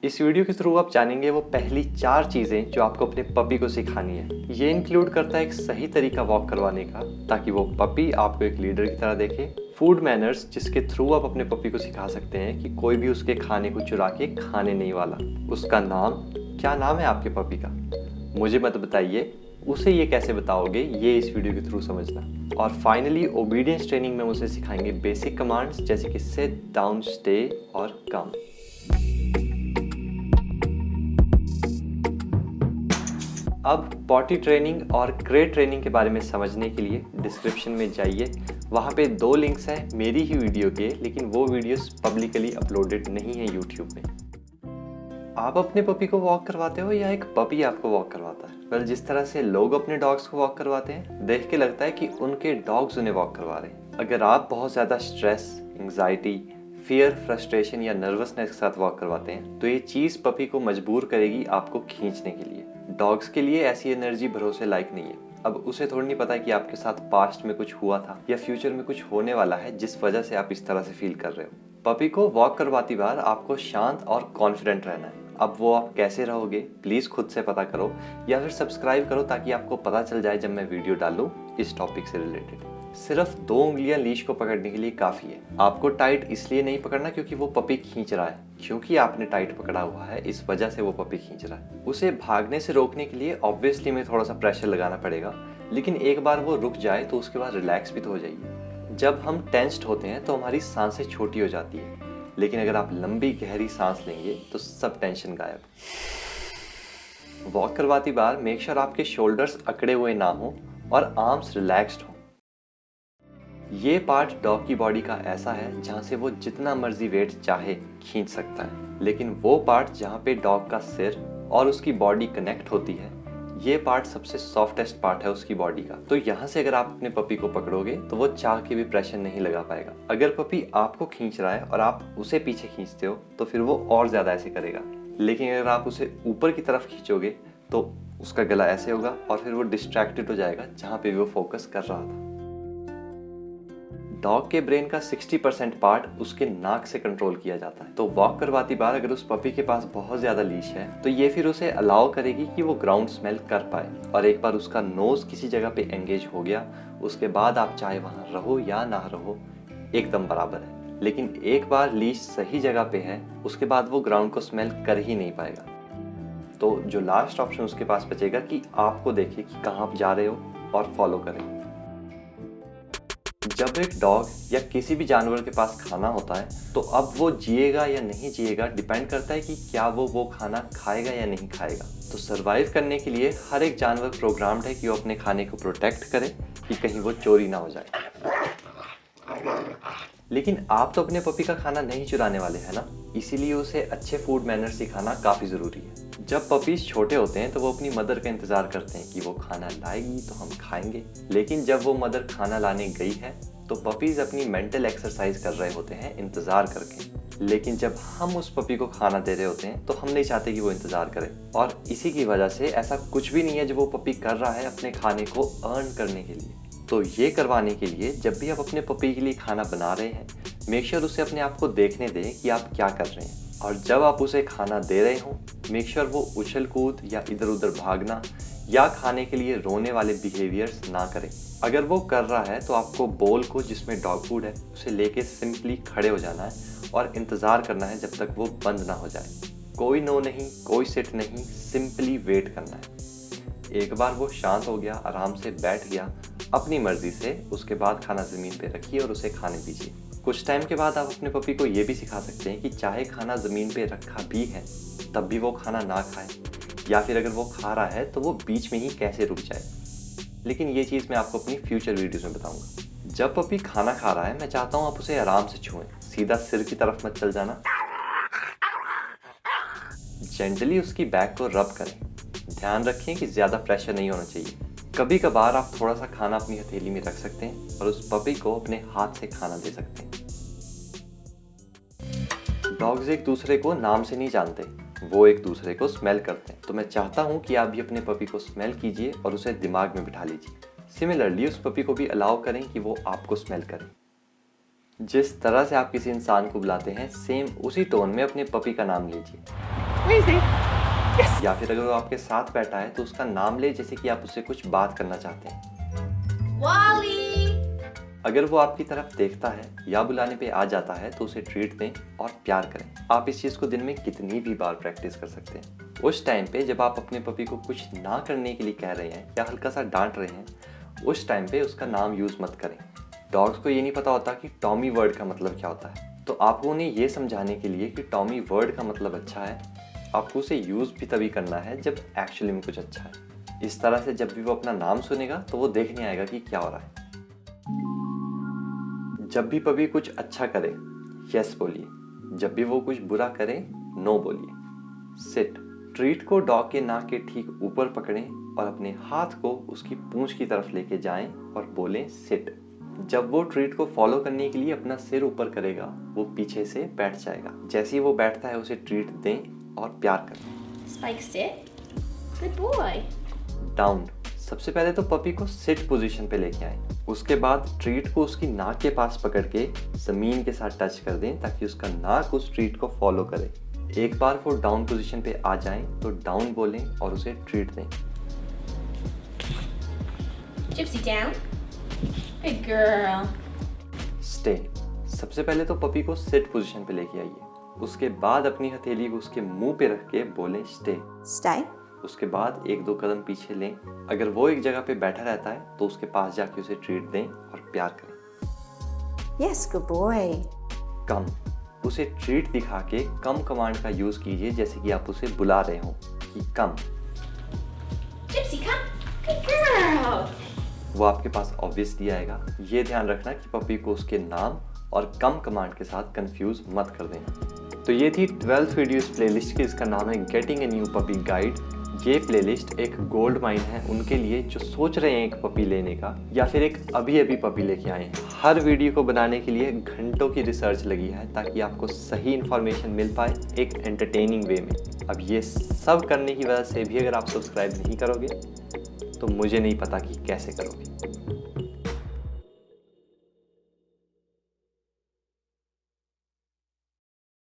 इस वीडियो के थ्रू आप जानेंगे वो पहली 4 चीज़ें जो आपको अपने पपी को सिखानी है। ये इंक्लूड करता है एक सही तरीका वॉक करवाने का, ताकि वो पपी आपको एक लीडर की तरह देखे। फूड मैनर्स, जिसके थ्रू आप अपने पपी को सिखा सकते हैं कि कोई भी उसके खाने को चुरा के खाने नहीं वाला। उसका नाम, क्या नाम है आपके पपी का, मुझे मत बताइए, उसे ये कैसे बताओगे, ये इस वीडियो के थ्रू समझना। और फाइनली ओबीडियंस ट्रेनिंग में उसे सिखाएंगे बेसिक कमांड्स, जैसे कि सिट, डाउन, स्टे और कम। अब पॉटी ट्रेनिंग और क्रे ट्रेनिंग के बारे में समझने के लिए डिस्क्रिप्शन में जाइए। वहाँ पे 2 लिंक्स हैं मेरी ही वीडियो के, लेकिन वो वीडियोस पब्लिकली अपलोडेड नहीं है यूट्यूब में। आप अपने पपी को वॉक करवाते हो या एक पपी आपको वॉक करवाता है? वेल, जिस तरह से लोग अपने डॉग्स को वॉक करवाते हैं, देख के लगता है कि उनके डॉग्स उन्हें वॉक करवा रहे हैं। अगर आप बहुत ज़्यादा स्ट्रेस, एंग्जाइटी, फियर, फ्रस्ट्रेशन या नर्वसनेस के साथ वॉक करवाते हैं, तो ये चीज़ पपी को मजबूर करेगी आपको खींचने के लिए। डॉग्स के लिए ऐसी एनर्जी भरोसे लायक नहीं है। अब उसे थोड़ी नहीं पता है कि आपके साथ पास्ट में कुछ हुआ था या फ्यूचर में कुछ होने वाला है, जिस वजह से आप इस तरह से फील कर रहे हो। पपी को वॉक करवाती बार आपको शांत और कॉन्फिडेंट रहना है। अब वो आप कैसे रहोगे, प्लीज़ खुद से पता करो या फिर सब्सक्राइब करो, ताकि आपको पता चल जाए जब मैं वीडियो डालूँ इस टॉपिक से रिलेटेड। सिर्फ 2 उंगलियां लीश को पकड़ने के लिए काफ़ी है। आपको टाइट इसलिए नहीं पकड़ना क्योंकि वो पपी खींच रहा है, क्योंकि आपने टाइट पकड़ा हुआ है, इस वजह से वो पपी खींच रहा है। उसे भागने से रोकने के लिए ऑब्वियसली में थोड़ा सा प्रेशर लगाना पड़ेगा, लेकिन एक बार वो रुक जाए तो उसके बाद रिलैक्स भी तो हो जाइए। जब हम टेंस्ड होते हैं तो हमारी सांसें छोटी हो जाती है, लेकिन अगर आप लंबी गहरी सांस लेंगे तो सब टेंशन गायब। वॉक करवाती बार मेक श्योर आपके शोल्डर्स अकड़े हुए ना हो और आर्म्स रिलैक्स्ड हो। ये पार्ट डॉग की बॉडी का ऐसा है जहाँ से वो जितना मर्जी वेट चाहे खींच सकता है, लेकिन वो पार्ट जहाँ पे डॉग का सिर और उसकी बॉडी कनेक्ट होती है, ये पार्ट सबसे सॉफ्टेस्ट पार्ट है उसकी बॉडी का। तो यहाँ से अगर आप अपने पपी को पकड़ोगे तो वो चाह के भी प्रेशर नहीं लगा पाएगा। अगर पपी आपको खींच रहा है और आप उसे पीछे खींचते हो तो फिर वो और ज़्यादा ऐसे करेगा, लेकिन अगर आप उसे ऊपर की तरफ खींचोगे तो उसका गला ऐसे होगा और फिर वो डिस्ट्रैक्टेड हो जाएगा जहाँ पे वो फोकस कर रहा था। डॉग के ब्रेन का 60% पार्ट उसके नाक से कंट्रोल किया जाता है। तो वॉक करवाती बार अगर उस पपी के पास बहुत ज्यादा लीश है तो ये फिर उसे अलाउ करेगी कि वो ग्राउंड स्मेल कर पाए, और एक बार उसका नोज किसी जगह पे एंगेज हो गया, उसके बाद आप चाहे वहां रहो या ना रहो एकदम बराबर है। लेकिन एक बार लीश सही जगह पे है, उसके बाद वो ग्राउंड को स्मेल कर ही नहीं पाएगा। तो जो लास्ट ऑप्शन उसके पास बचेगा कि आपको देखे कि कहाँ आप जा रहे हो और फॉलो करें। जब एक डॉग या किसी भी जानवर के पास खाना होता है तो अब वो जिएगा या नहीं जिएगा डिपेंड करता है कि क्या वो खाना खाएगा या नहीं खाएगा। तो सरवाइव करने के लिए हर एक जानवर प्रोग्राम्ड है कि वो अपने खाने को प्रोटेक्ट करे कि कहीं वो चोरी ना हो जाए। लेकिन आप तो अपने पपी का खाना नहीं चुराने वाले हैं ना, इसीलिए उसे अच्छे फूड मैनर सिखाना काफ़ी ज़रूरी है। जब पपीज छोटे होते हैं तो वो अपनी मदर का इंतज़ार करते हैं कि वो खाना लाएगी तो हम खाएंगे, लेकिन जब वो मदर खाना लाने गई है तो पपीज अपनी मेंटल एक्सरसाइज कर रहे होते हैं इंतज़ार करके। लेकिन जब हम उस पपी को खाना दे रहे होते हैं तो हम नहीं चाहते कि वो इंतज़ार करे, और इसी की वजह से ऐसा कुछ भी नहीं है जो वो पपी कर रहा है अपने खाने को अर्न करने के लिए। तो ये करवाने के लिए जब भी आप अपने पपी के लिए खाना बना रहे हैं, मेक श्योर उसे अपने आप को देखने दें कि आप क्या कर रहे हैं। और जब आप उसे खाना दे रहे हो, मेक श्योर वो उछल कूद या इधर उधर भागना या खाने के लिए रोने वाले बिहेवियर्स ना करें। अगर वो कर रहा है तो आपको बोल को जिसमें डॉग फूड है उसे लेके सिंपली खड़े हो जाना है और इंतज़ार करना है जब तक वो बंद ना हो जाए। कोई नो नहीं, कोई सिट नहीं, सिंपली वेट करना है। एक बार वो शांत हो गया, आराम से बैठ गया अपनी मर्जी से, उसके बाद खाना ज़मीन पे रखिए और उसे खाने दीजिए। कुछ टाइम के बाद आप अपने पपी को ये भी सिखा सकते हैं कि चाहे खाना ज़मीन पे रखा भी है तब भी वो खाना ना खाए, या फिर अगर वो खा रहा है तो वो बीच में ही कैसे रुक जाए। लेकिन ये चीज़ मैं आपको अपनी फ्यूचर वीडियोज़ में बताऊंगा। जब पपी खाना खा रहा है, मैं चाहता हूँ आप उसे आराम से छुएं, सीधा सिर की तरफ मत चल जाना। जेंटली उसकी बैक को रब करें। ध्यान रखें कि ज़्यादा प्रेशर नहीं होना चाहिए। कभी कभार आप थोड़ा सा खाना अपनी हथेली में रख सकते हैं और उस पपी को अपने हाथ से खाना दे सकते हैं। डॉग्स एक दूसरे को नाम से नहीं जानते, वो एक दूसरे को स्मेल करते हैं। तो मैं चाहता हूँ कि आप भी अपने पपी को स्मेल कीजिए और उसे दिमाग में बिठा लीजिए। सिमिलरली उस पपी को भी अलाउ करें कि वो आपको स्मेल करे। जिस तरह से आप किसी इंसान को बुलाते हैं, सेम उसी टोन में अपने पपी का नाम लीजिए। Where is he? Yes. या फिर अगर वो आपके साथ बैठा है तो उसका नाम ले, जैसे कि आप उससे कुछ बात करना चाहते हैं। Wally. अगर वो आपकी तरफ देखता है या बुलाने पे आ जाता है तो उसे ट्रीट दें और प्यार करें। आप इस चीज़ को दिन में कितनी भी बार प्रैक्टिस कर सकते हैं। उस टाइम पे जब आप अपने पपी को कुछ ना करने के लिए कह रहे हैं या हल्का सा डांट रहे हैं, उस टाइम पे उसका नाम यूज़ मत करें। डॉग्स को ये नहीं पता होता कि टॉमी वर्ड का मतलब क्या होता है, तो आपको उन्हें ये समझाने के लिए कि टॉमी वर्ड का मतलब अच्छा है, आपको उसे यूज़ भी तभी करना है जब एक्चुअली में कुछ अच्छा है। इस तरह से जब भी वो अपना नाम सुनेगा तो वो देखने आएगा कि क्या हो रहा है। जब भी पपी कुछ अच्छा करे, यस बोलिए। जब भी वो कुछ बुरा करे, नो बोलिए। सिट। ट्रीट को डॉग के नाक के ठीक ऊपर पकड़ें और अपने हाथ को उसकी पूंछ की तरफ लेके जाएं और बोलें सिट। जब वो ट्रीट को फॉलो करने के लिए अपना सिर ऊपर करेगा, वो पीछे से बैठ जाएगा। जैसे ही वो बैठता है उसे ट्रीट दें और प्यार करें। Spike sit. Good boy. Down. सबसे पहले तो पपी को सिट पोजीशन पे लेके आएं। उसके बाद ट्रीट को उसकी नाक के पास पकड़ के जमीन के साथ टच कर दें ताकि उसका नाक उस ट्रीट को फॉलो करे। एक बार वो डाउन पोजीशन पे आ जाएं तो डाउन बोलें और उसे ट्रीट दें। Gypsy down. Good girl. Stay. सबसे पहले तो पपी को सिट पोजीशन पे लेके आइए। उसके बाद अपनी हथेली को उसके मुंह पे रख के बोलें स्टे। Stay. उसके बाद 1-2 कदम पीछे लें। अगर वो एक जगह पे बैठा रहता है तो उसके पास जाके उसे ट्रीट दें और प्यार करें। Yes, good boy. कम। उसे ट्रीट दिखा के कम कमांड का यूज कीजिए, जैसे कि आप उसे बुला रहे हो कि कम। Gypsy, come. Good girl. वो आपके पास ऑब्वियसली आएगा। ये ध्यान रखना कि पपी को उसके नाम और कम कमांड के साथ कंफ्यूज मत कर देना। तो ये थी 12th वीडियो इस प्लेलिस्ट की, इसका नाम है getting a new puppy guide. ये प्लेलिस्ट एक गोल्ड माइन है उनके लिए जो सोच रहे हैं एक पपी लेने का या फिर एक अभी पपी लेके आए हैं। हर वीडियो को बनाने के लिए घंटों की रिसर्च लगी है ताकि आपको सही इन्फॉर्मेशन मिल पाए एक एंटरटेनिंग वे में। अब ये सब करने की वजह से भी अगर आप सब्सक्राइब नहीं करोगे तो मुझे नहीं पता कि कैसे करोगे।